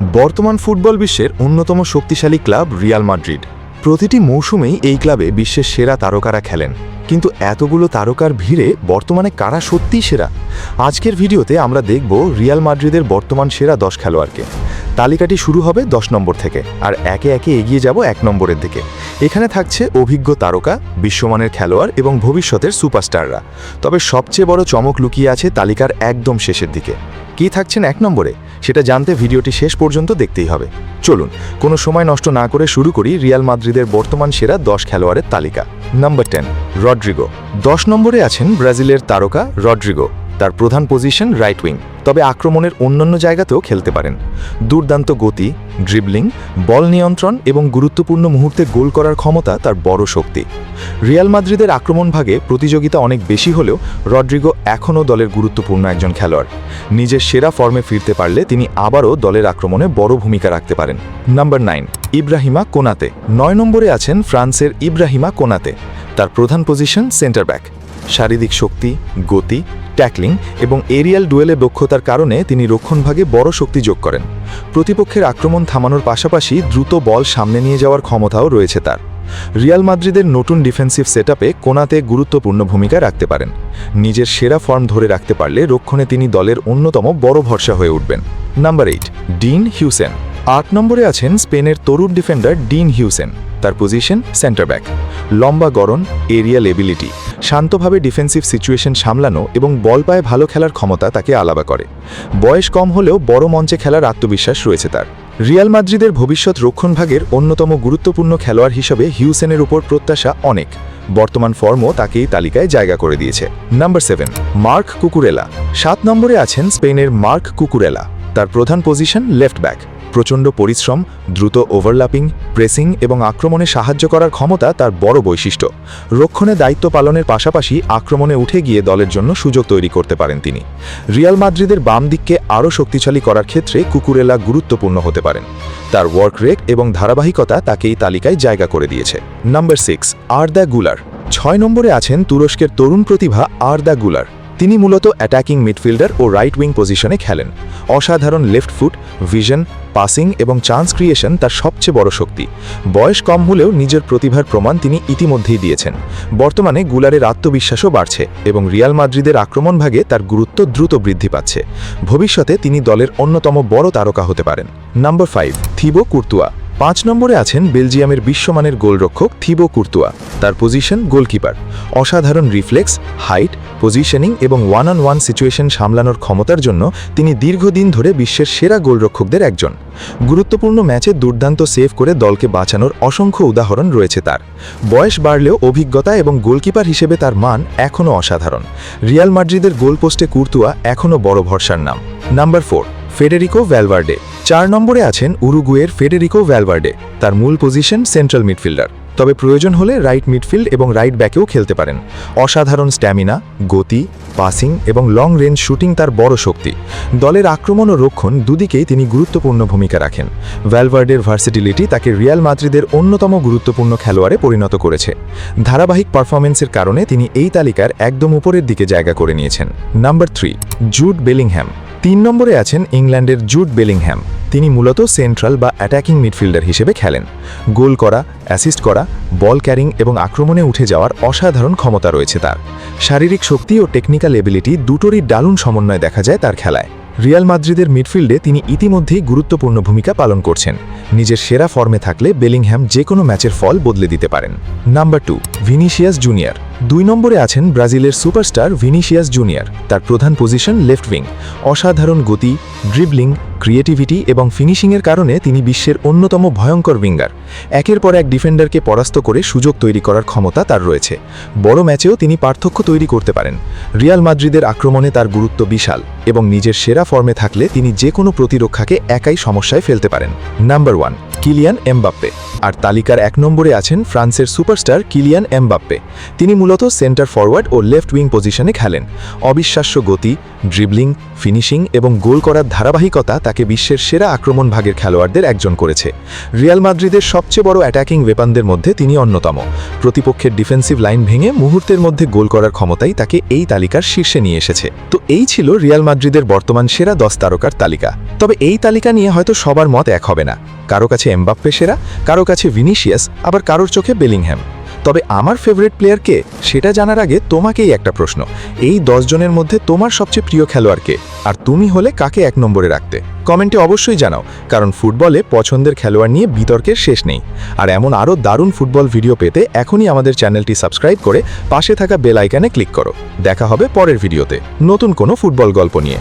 বর্তমান ফুটবল বিশ্বের অন্যতম শক্তিশালী ক্লাব রিয়াল মাদ্রিদ। প্রতিটি মৌসুমেই এই ক্লাবে বিশ্বের সেরা তারকারা খেলেন, কিন্তু এতগুলো তারকার ভিড়ে বর্তমানে কারা সত্যিই সেরা? আজকের ভিডিওতে আমরা দেখব রিয়াল মাদ্রিদের বর্তমান সেরা 10 খেলোয়াড়কে। তালিকাটি শুরু হবে 10 নম্বর থেকে, আর একে একে এগিয়ে যাব 1 নম্বরের দিকে। এখানে থাকছে অভিজ্ঞ তারকা, বিশ্বমানের খেলোয়াড় এবং ভবিষ্যতের সুপারস্টাররা। তবে সবচেয়ে বড় চমক লুকিয়ে আছে তালিকার একদম শেষের দিকে। কে থাকছেন 1 নম্বরে, সেটা জানতে ভিডিওটি শেষ পর্যন্ত দেখতেই হবে। চলুন কোনো সময় নষ্ট না করে শুরু করি রিয়াল মাদ্রিদের বর্তমান সেরা 10 খেলোয়াড়ের তালিকা। Number 10, Rodrigo. 10 নম্বরে আছেন ব্রাজিলের তারকা রড্রিগো। তার প্রধান পজিশন রাইট উইং, তবে আক্রমণের অন্যান্য জায়গাতেও খেলতে পারেন। দুর্দান্ত গতি, ড্রিবলিং, বল নিয়ন্ত্রণ এবং গুরুত্বপূর্ণ মুহূর্তে গোল করার ক্ষমতা তার বড় শক্তি। রিয়াল মাদ্রিদের আক্রমণ ভাগে প্রতিযোগিতা অনেক বেশি হলেও রড্রিগো এখনও দলের গুরুত্বপূর্ণ একজন খেলোয়াড়। নিজের সেরা ফর্মে ফিরতে পারলে তিনি আবারও দলের আক্রমণে বড় ভূমিকা রাখতে পারেন। নাম্বার 9, ইব্রাহিমা কোনাতে। 9 নম্বরে আছেন ফ্রান্সের ইব্রাহিমা কোনাতে। তার প্রধান পজিশন সেন্টার ব্যাক। শারীরিক শক্তি, গতি, ট্যাকলিং এবং এরিয়াল ডুয়েলে দক্ষতার কারণে তিনি রক্ষণভাগে বড় শক্তি যোগ করেন। প্রতিপক্ষের আক্রমণ থামানোর পাশাপাশি দ্রুত বল সামনে নিয়ে যাওয়ার ক্ষমতাও রয়েছে তার। রিয়াল মাদ্রিদের নতুন ডিফেন্সিভ সেটআপে কোনাতে গুরুত্বপূর্ণ ভূমিকা রাখতে পারেন। নিজের সেরা ফর্ম ধরে রাখতে পারলে রক্ষণে তিনি দলের অন্যতম বড় ভরসা হয়ে উঠবেন। Number 8, dean Heusen. 8 নম্বরে আছেন স্পেনের তরুণ ডিফেন্ডার ডিন হিউসেন। তার পজিশন সেন্টার ব্যাক। লম্বা গড়ন, এরিয়াল এবিলিটি, শান্তভাবে ডিফেন্সিভ সিচুয়েশন সামলানো এবং বল পায়ে ভালো খেলার ক্ষমতা তাকে আলাদা করে। বয়স কম হলেও বড় মঞ্চে খেলার আত্মবিশ্বাস রয়েছে তার। রিয়াল মাদ্রিদের ভবিষ্যৎ রক্ষণভাগের অন্যতম গুরুত্বপূর্ণ খেলোয়াড় হিসেবে হিউসেনের উপর প্রত্যাশা অনেক। বর্তমান ফর্মও তাকে এই তালিকায় জায়গা করে দিয়েছে। Number 7, mark Cucurella. 7 নম্বরে আছেন স্পেনের মার্ক কুকুরেলা। তার প্রধান পজিশন লেফট ব্যাক। প্রচণ্ড পরিশ্রম, দ্রুত ওভারল্যাপিং, প্রেসিং এবং আক্রমণে সাহায্য করার ক্ষমতা তার বড় বৈশিষ্ট্য। রক্ষণে দায়িত্ব পালনের পাশাপাশি আক্রমণে উঠে গিয়ে দলের জন্য সুযোগ তৈরি করতে পারেন তিনি। রিয়াল মাদ্রিদের বাম দিককে আরও শক্তিশালী করার ক্ষেত্রে কুকুরেলা গুরুত্বপূর্ণ হতে পারেন। তার ওয়ার্ক রেট এবং ধারাবাহিকতা তাকে এই তালিকায় জায়গা করে দিয়েছে। নাম্বার 6, আরদা গুলার। 6 নম্বরে আছেন তুরস্কের তরুণ প্রতিভা আরদা গুলার। তিনি মূলত অ্যাটাকিং মিডফিল্ডার ও রাইট উইং পজিশনে খেলেন। অসাধারণ লেফট ফুট, ভিশন, পাসিং এবং চান্স ক্রিয়েশন তার সবচেয়ে বড় শক্তি। বয়স কম হলেও নিজের প্রতিভার প্রমাণ তিনি ইতিমধ্যেই দিয়েছেন। বর্তমানে গুলারের আত্মবিশ্বাসও বাড়ছে এবং রিয়াল মাদ্রিদের আক্রমণ ভাগে তার গুরুত্ব দ্রুত বৃদ্ধি পাচ্ছে। ভবিষ্যতে তিনি দলের অন্যতম বড় তারকা হতে পারেন। Number 5, Thibaut কুর্তুয়া। 5 নম্বরে আছেন বেলজিয়ামের বিশ্বমানের গোলরক্ষক থিবো কুর্তুয়া। তার পজিশন গোলকিপার। অসাধারণ রিফ্লেক্স, হাইট, পজিশনিং এবং 1-on-1 সিচুয়েশন সামলানোর ক্ষমতার জন্য তিনি দীর্ঘদিন ধরে বিশ্বের সেরা গোলরক্ষকদের একজন। গুরুত্বপূর্ণ ম্যাচে দুর্দান্ত সেভ করে দলকে বাঁচানোর অসংখ্য উদাহরণ রয়েছে তার। বয়স বাড়লেও অভিজ্ঞতা এবং গোলকিপার হিসেবে তার মান এখনও অসাধারণ। রিয়াল মাদ্রিদের গোলপোস্টে কুর্তুয়া এখনও বড় ভরসার নাম। Number 4, Federico ভ্যালভার্ডে। 4 নম্বরে আছেন উরুগুয়ের ফেডেরিকো ভ্যালভার্ডে। তার মূল পজিশন সেন্ট্রাল মিডফিল্ডার, তবে প্রয়োজন হলে রাইট মিডফিল্ড এবং রাইট ব্যাকেও খেলতে পারেন। অসাধারণ স্ট্যামিনা, গতি, পাসিং এবং লং রেঞ্জ শুটিং তার বড় শক্তি। দলের আক্রমণ ও রক্ষণ দুদিকেই তিনি গুরুত্বপূর্ণ ভূমিকা রাখেন। ভ্যালভার্ডের ভার্সিটিলিটি তাকে রিয়াল মাদ্রিদের অন্যতম গুরুত্বপূর্ণ খেলোয়াড়ে পরিণত করেছে। ধারাবাহিক পারফরমেন্সের কারণে তিনি এই তালিকার একদম উপরের দিকে জায়গা করে নিয়েছেন। Number 3, Jude Bellingham. 3 নম্বরে আছেন ইংল্যান্ডের জুড বেলিংহ্যাম। তিনি মূলত সেন্ট্রাল বা অ্যাটাকিং মিডফিল্ডার হিসেবে খেলেন। গোল করা, অ্যাসিস্ট করা, বল ক্যারিং এবং আক্রমণে উঠে যাওয়ার অসাধারণ ক্ষমতা রয়েছে তার। শারীরিক শক্তি ও টেকনিক্যাল এবিলিটি দুটোরই দারুণ সমন্বয় দেখা যায় তার খেলায়। রিয়াল মাদ্রিদের মিডফিল্ডে তিনি ইতিমধ্যেই গুরুত্বপূর্ণ ভূমিকা পালন করছেন। নিজের সেরা ফর্মে থাকলে বেলিংহ্যাম যে কোনো ম্যাচের ফল বদলে দিতে পারেন। Number 2, Vinicius junior. 2 নম্বরে আছেন ব্রাজিলের সুপারস্টার ভিনিসিয়াস জুনিয়র। তার প্রধান পজিশন লেফট উইং। অসাধারণ গতি, ড্রিবলিং, ক্রিয়েটিভিটি এবং ফিনিশিংয়ের কারণে তিনি বিশ্বের অন্যতম ভয়ঙ্কর উইঙ্গার। একের পর এক ডিফেন্ডারকে পরাস্ত করে সুযোগ তৈরি করার ক্ষমতা তার রয়েছে। বড় ম্যাচেও তিনি পার্থক্য তৈরি করতে পারেন। রিয়াল মাদ্রিদের আক্রমণে তার গুরুত্ব বিশাল এবং নিজের সেরা ফর্মে থাকলে তিনি যে কোনো প্রতিরক্ষাকে একাই সমস্যায় ফেলতে পারেন। Number 1, Kylian Mbappe. আর তালিকার 1 নম্বরে আছেন ফ্রান্সের সুপারস্টার কিলিয়ান এমবাপ্পে। তিনি মূলত সেন্টার ফরওয়ার্ড ও লেফট উইং পজিশনে খেলেন। অবিশ্বাস্য গতি, ড্রিবলিং, ফিনিশিং এবং গোল করার ধারাবাহিকতা তাকে বিশ্বের সেরা আক্রমণ ভাগের খেলোয়াড়দের একজন করেছে। রিয়াল মাদ্রিদের সবচেয়ে বড় অ্যাটাকিং ওয়েপনদের মধ্যে তিনি অন্যতম। প্রতিপক্ষের ডিফেন্সিভ লাইন ভেঙে মুহূর্তের মধ্যে গোল করার ক্ষমতাই তাকে এই তালিকার শীর্ষে নিয়ে এসেছে। তো এই ছিল রিয়াল মাদ্রিদের বর্তমান সেরা 10 তারকার তালিকা। তবে এই তালিকা নিয়ে হয়তো সবার মত এক হবে না। কারো কাছে এমবাপ্পে সেরা, কারো কাছে ভিনিসিয়াস, আবার কারোর চোখে বেলিংহ্যাম। তবে আমার ফেভারিট প্লেয়ার কে সেটা জানার আগে তোমাকেই একটা প্রশ্ন। এই 10 জনের মধ্যে তোমার সবচেয়ে প্রিয় খেলোয়াড় কে, আর তুমি হলে কাকে 1 নম্বরে রাখতে? কমেন্টে অবশ্যই জানাও, কারণ ফুটবলে পছন্দের খেলোয়াড় নিয়ে বিতর্কের শেষ নেই। আর এমন আরও দারুণ ফুটবল ভিডিও পেতে এখনই আমাদের চ্যানেলটি সাবস্ক্রাইব করে পাশে থাকা বেল আইকনে ক্লিক করো। দেখা হবে পরের ভিডিওতে নতুন কোনো ফুটবল গল্প নিয়ে।